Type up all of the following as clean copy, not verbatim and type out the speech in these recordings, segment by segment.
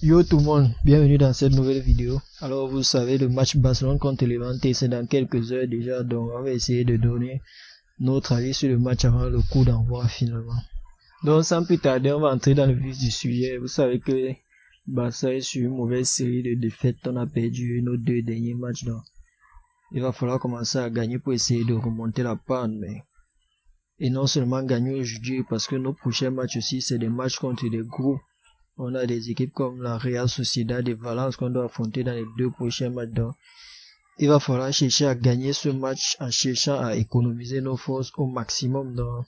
Yo tout le monde, bienvenue dans cette nouvelle vidéo. Alors vous savez, le match Barcelone contre Levante, c'est dans quelques heures déjà, donc on va essayer de donner notre avis sur le match avant le coup d'envoi finalement. Donc sans plus tarder, on va entrer dans le vif du sujet. Vous savez que Barça est sur une mauvaise série de défaites, on a perdu nos deux derniers matchs, donc il va falloir commencer à gagner pour essayer de remonter la panne, mais et non seulement gagner aujourd'hui, parce que nos prochains matchs aussi, c'est des matchs contre des gros. On a des équipes comme la Real Sociedad et Valence qu'on doit affronter dans les deux prochains matchs. Donc, il va falloir chercher à gagner ce match en cherchant à économiser nos forces au maximum. Donc,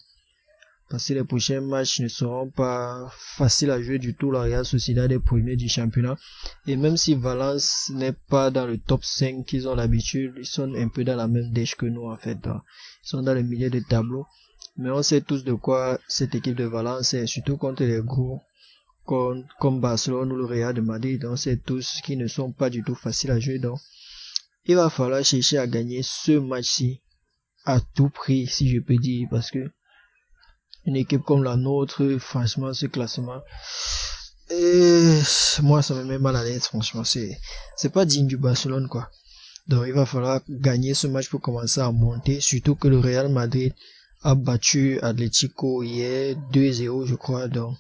parce que les prochains matchs ne seront pas faciles à jouer du tout. La Real Sociedad est premier du championnat. Et même si Valence n'est pas dans le top 5 qu'ils ont l'habitude, ils sont un peu dans la même dèche que nous en fait. Donc, ils sont dans le milieu de tableau. Mais on sait tous de quoi cette équipe de Valence est, surtout contre les gros. Comme Barcelone ou le Real de Madrid, donc c'est tous qui ne sont pas du tout faciles à jouer, donc il va falloir chercher à gagner ce match-ci à tout prix, si je peux dire, parce que une équipe comme la nôtre, franchement, ce classement, moi ça me met mal à l'aise, franchement, c'est pas digne du Barcelone, quoi. Donc il va falloir gagner ce match pour commencer à monter, surtout que le Real Madrid a battu Atlético hier 2-0, je crois, donc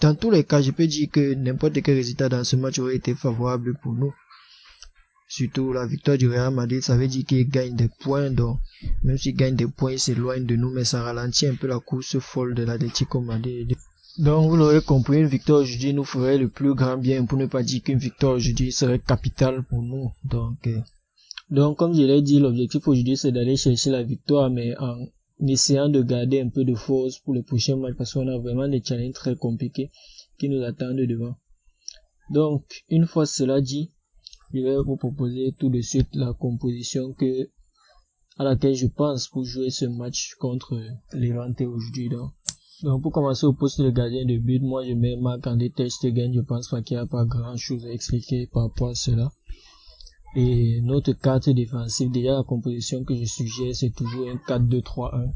dans tous les cas, je peux dire que n'importe quel résultat dans ce match aurait été favorable pour nous. Surtout la victoire du Real Madrid, ça veut dire qu'il gagne des points, donc même s'il gagne des points, il s'éloigne de nous, mais ça ralentit un peu la course folle de l'Atlético Madrid. Donc vous l'aurez compris, une victoire aujourd'hui nous ferait le plus grand bien, pour ne pas dire qu'une victoire aujourd'hui serait capitale pour nous. Donc comme je l'ai dit, l'objectif aujourd'hui c'est d'aller chercher la victoire, mais en essayant de garder un peu de force pour le prochain match, parce qu'on a vraiment des challenges très compliqués qui nous attendent devant. Donc, une fois cela dit, je vais vous proposer tout de suite la composition à laquelle je pense pour jouer ce match contre Levante aujourd'hui. Donc pour commencer au poste de gardien de but, moi je mets Marc-André ter Stegen. Je pense pas qu'il n'y a pas grand chose à expliquer par rapport à cela. Et notre carte défensive, déjà la composition que je suggère, c'est toujours un 4-2-3-1.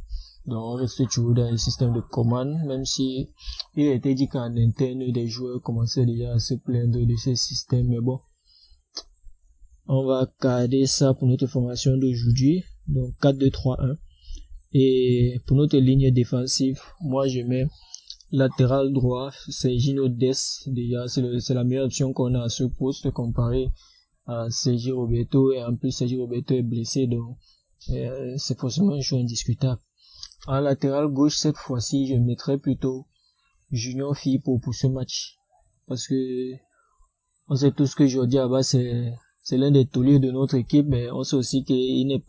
Donc on reste toujours dans le système de commande, même si il a été dit qu'en interne, des joueurs commençaient déjà à se plaindre de ce système. Mais bon, on va garder ça pour notre formation d'aujourd'hui. Donc 4-2-3-1. Et pour notre ligne défensive, moi je mets latéral droit, Serginho Dest. Déjà c'est la meilleure option qu'on a à ce poste comparé à Sergi Roberto, et en plus Sergi Roberto est blessé, donc c'est forcément un choix indiscutable. En latéral gauche, cette fois-ci, je mettrai plutôt Junior Firpo pour ce match, parce que on sait tous que Jordi Alba c'est l'un des tauliers de notre équipe, mais on sait aussi qu'il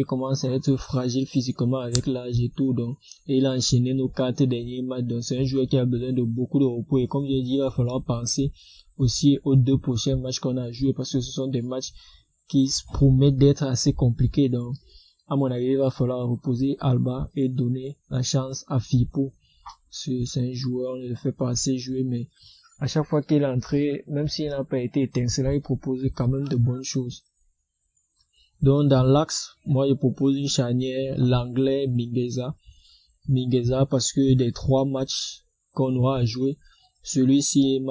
commence à être fragile physiquement avec l'âge et tout, donc et il a enchaîné nos 4 derniers matchs, donc c'est un joueur qui a besoin de beaucoup de repos, et comme j'ai dit, il va falloir penser aussi aux 2 prochains matchs qu'on a joués, parce que ce sont des matchs qui se promettent d'être assez compliqués. Donc à mon avis, il va falloir reposer Alba et donner la chance à Firpo. C'est un joueur, on ne le fait pas assez jouer, mais à chaque fois qu'il est entré, même s'il n'a pas été étincelant, il propose quand même de bonnes choses. Donc dans l'axe, moi je propose une charnière l'anglais Mingueza, parce que des 3 matchs qu'on aura à jouer, celui-ci est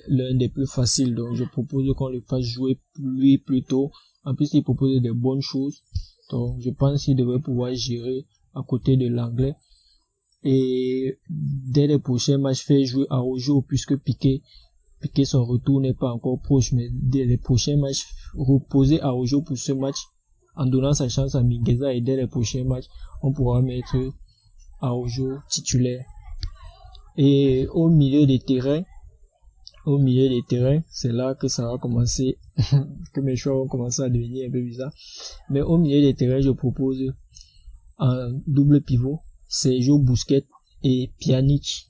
l'un des plus faciles, donc je propose qu'on le fasse jouer lui plutôt. En plus, il propose des bonnes choses, donc je pense qu'il devrait pouvoir gérer à côté de l'anglais. Et dès les prochains matchs, faire jouer Araujo, puisque Piqué son retour n'est pas encore proche, mais dès les prochains matchs, reposer Araujo pour ce match en donnant sa chance à Mingueza, et dès les prochains matchs, on pourra mettre Araujo titulaire. Et au milieu des terrains, c'est là que ça va commencer, que mes choix vont commencer à devenir un peu bizarres. Mais au milieu des terrains, je propose un double pivot, Sergio Busquets et Pjanic.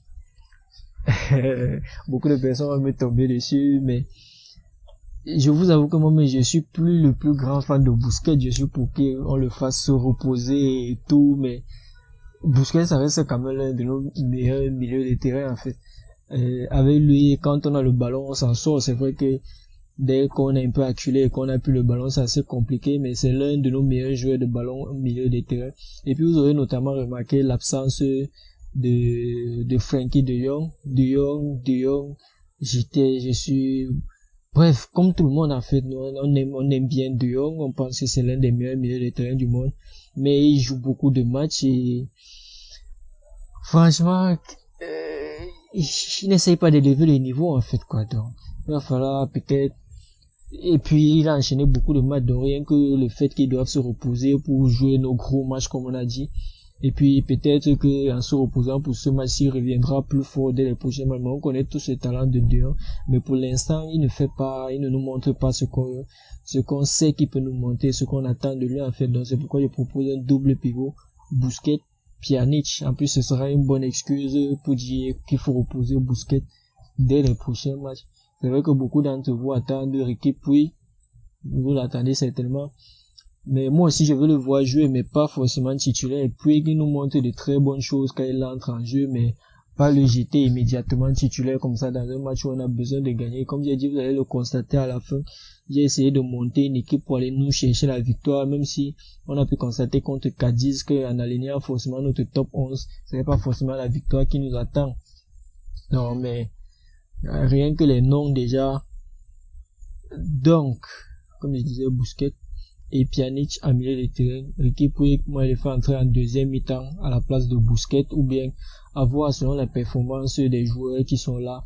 Beaucoup de personnes vont me tomber dessus, mais je vous avoue que moi, je suis plus le plus grand fan de Busquets. Je suis pour qu'on le fasse se reposer et tout, mais Busquets, ça reste quand même l'un de nos meilleurs milieux de terrain, en fait. Avec lui, quand on a le ballon, on s'en sort. C'est vrai que dès qu'on est un peu acculé et qu'on a plus le ballon, c'est assez compliqué, mais c'est l'un de nos meilleurs joueurs de ballon au milieu de terrain. Et puis vous aurez notamment remarqué l'absence de Frenkie de Jong, bref, comme tout le monde en fait, on aime bien De Jong, on pense que c'est l'un des meilleurs milieux de terrain du monde, mais il joue beaucoup de matchs et franchement, il n'essaye pas d'élever le niveau en fait quoi. Donc il va falloir peut-être, et puis il a enchaîné beaucoup de matchs, donc rien que le fait qu'ils doivent se reposer pour jouer nos gros matchs comme on a dit. Et puis peut-être que en se reposant pour ce match, il reviendra plus fort dès les prochains matchs. On connaît tous ce talent de Dieu, mais pour l'instant, il ne nous montre pas ce qu'on sait qu'il peut nous montrer, ce qu'on attend de lui en fait. Donc c'est pourquoi je propose un double pivot, Busquets, Pjanic. En plus, ce sera une bonne excuse pour dire qu'il faut reposer Busquets dès les prochains matchs. C'est vrai que beaucoup d'entre vous attendent Riqui Puig, vous l'attendez certainement. Mais moi aussi, je veux le voir jouer, mais pas forcément titulaire. Et puis, il nous montre de très bonnes choses quand il entre en jeu, mais pas le jeter immédiatement titulaire comme ça dans un match où on a besoin de gagner. Comme j'ai dit, vous allez le constater à la fin. J'ai essayé de monter une équipe pour aller nous chercher la victoire, même si on a pu constater contre Cadiz qu'en alignant forcément notre top 11, ce n'est pas forcément la victoire qui nous attend. Non, mais rien que les noms déjà. Donc, comme je disais, Busquets et Pjanic à milieu de terrain. Riqui Puig, moi, il le fait entrer en deuxième mi-temps à la place de Busquets, ou bien avoir selon la performance des joueurs qui sont là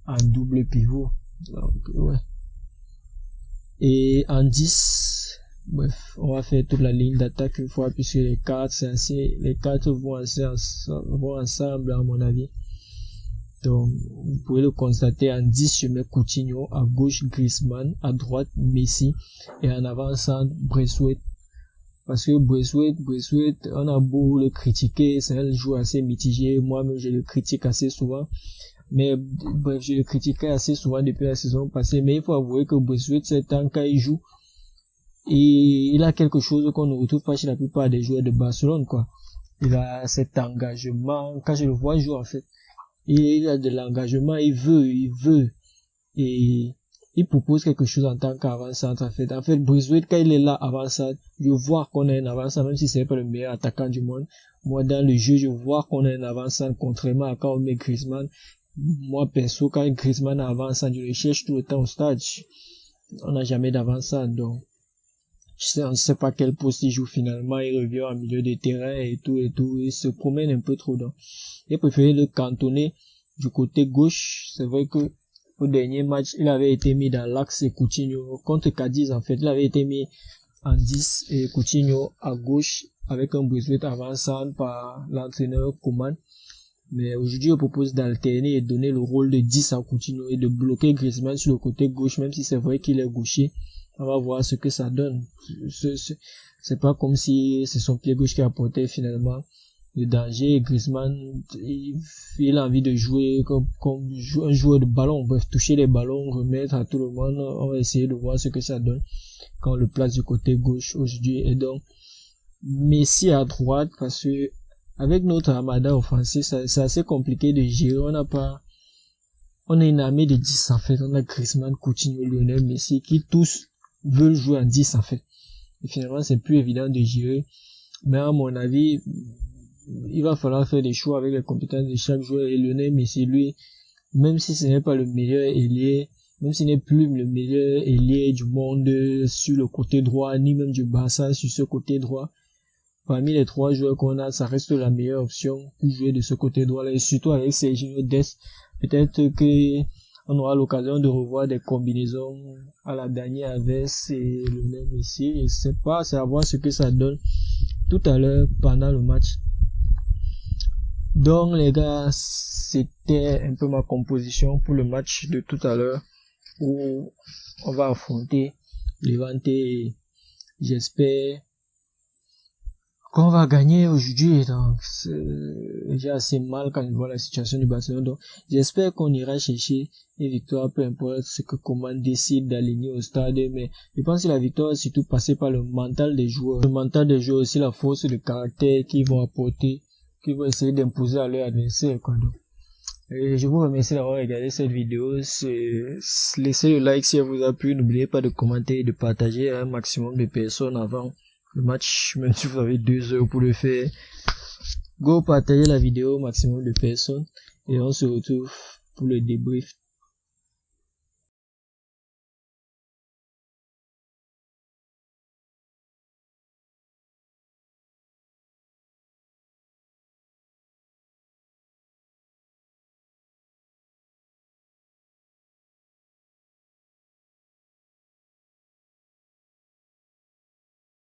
en double pivot. Donc, ouais. Et en 10, bref, on va faire toute la ligne d'attaque une fois, puisque les quatre vont ensemble, à mon avis. Donc, vous pouvez le constater, en 10, je mets Coutinho, à gauche Griezmann, à droite Messi, et en avant-centre Braithwaite. Parce que Braithwaite, on a beau le critiquer, c'est un joueur assez mitigé, moi-même je le critique assez souvent. Mais bref, je le critiquais assez souvent depuis la saison passée, mais il faut avouer que Braithwaite, c'est tant quand il joue, et il a quelque chose qu'on ne retrouve pas chez la plupart des joueurs de Barcelone, quoi. Il a cet engagement, quand je le vois jouer en fait, il a de l'engagement, il veut, et il propose quelque chose en tant qu'avant-centre, en fait, Braithwaite, quand il est là, avant-centre, je vois qu'on a un avant-centre, même si c'est pas le meilleur attaquant du monde. Moi, dans le jeu, je vois qu'on a un avant-centre, contrairement à quand on met Griezmann. Moi, perso, quand Griezmann est avant-centre, je le cherche tout le temps au stade. On n'a jamais d'avant-centre, donc, on ne sait pas quel poste il joue finalement, il revient en milieu de terrain et tout, il se promène un peu trop, donc. Il préféré le cantonner du côté gauche. C'est vrai que au dernier match, il avait été mis dans l'axe et Coutinho, contre Cadiz en fait, il avait été mis en 10 et Coutinho à gauche avec un Braithwaite avant-centre par l'entraîneur Koeman. Mais aujourd'hui, je propose d'alterner et donner le rôle de 10 à Coutinho et de bloquer Griezmann sur le côté gauche, même si c'est vrai qu'il est gaucher. On va voir ce que ça donne. C'est pas comme si c'est son pied gauche qui apportait finalement le danger. Griezmann, il a envie de jouer comme un joueur de ballon, bref, toucher les ballons, remettre à tout le monde. On va essayer de voir ce que ça donne quand on le place du côté gauche aujourd'hui. Et donc, Messi à droite, parce que avec notre armada offensif, c'est assez compliqué de gérer. On a une armée de 10 en fait. On a Griezmann, Coutinho, Lionel Messi qui tous veulent jouer en 10 en fait. Et finalement, c'est plus évident de gérer. Mais à mon avis, il va falloir faire des choix avec les compétences de chaque joueur. Et Lionel Messi, lui, même si ce n'est pas le meilleur ailier, même s'il n'est plus le meilleur ailier du monde sur le côté droit, ni même du Barça sur ce côté droit, parmi les trois joueurs qu'on a, ça reste la meilleure option pour jouer de ce côté droit-là. Et surtout avec Serginho Dest, peut-être que on aura l'occasion de revoir des combinaisons à la Dani Alves et Lionel Messi. Je sais pas, c'est à voir ce que ça donne tout à l'heure pendant le match. Donc les gars, c'était un peu ma composition pour le match de tout à l'heure où on va affronter Levante. J'espère qu'on va gagner aujourd'hui. Donc j'ai assez mal quand je vois la situation du Barcelone. Donc j'espère qu'on ira chercher une victoire, peu importe ce que Koeman décide d'aligner au stade. Mais je pense que la victoire est surtout passée par le mental des joueurs. Le mental des joueurs, aussi la force de caractère qu'ils vont apporter, qu'ils vont essayer d'imposer à leur adversaire, quoi. Donc, et je vous remercie d'avoir regardé cette vidéo. Laissez le like si elle vous a plu. N'oubliez pas de commenter et de partager à un maximum de personnes avant le match, même si vous avez 2 heures pour le faire. Go partager la vidéo au maximum de personnes et on se retrouve pour le débrief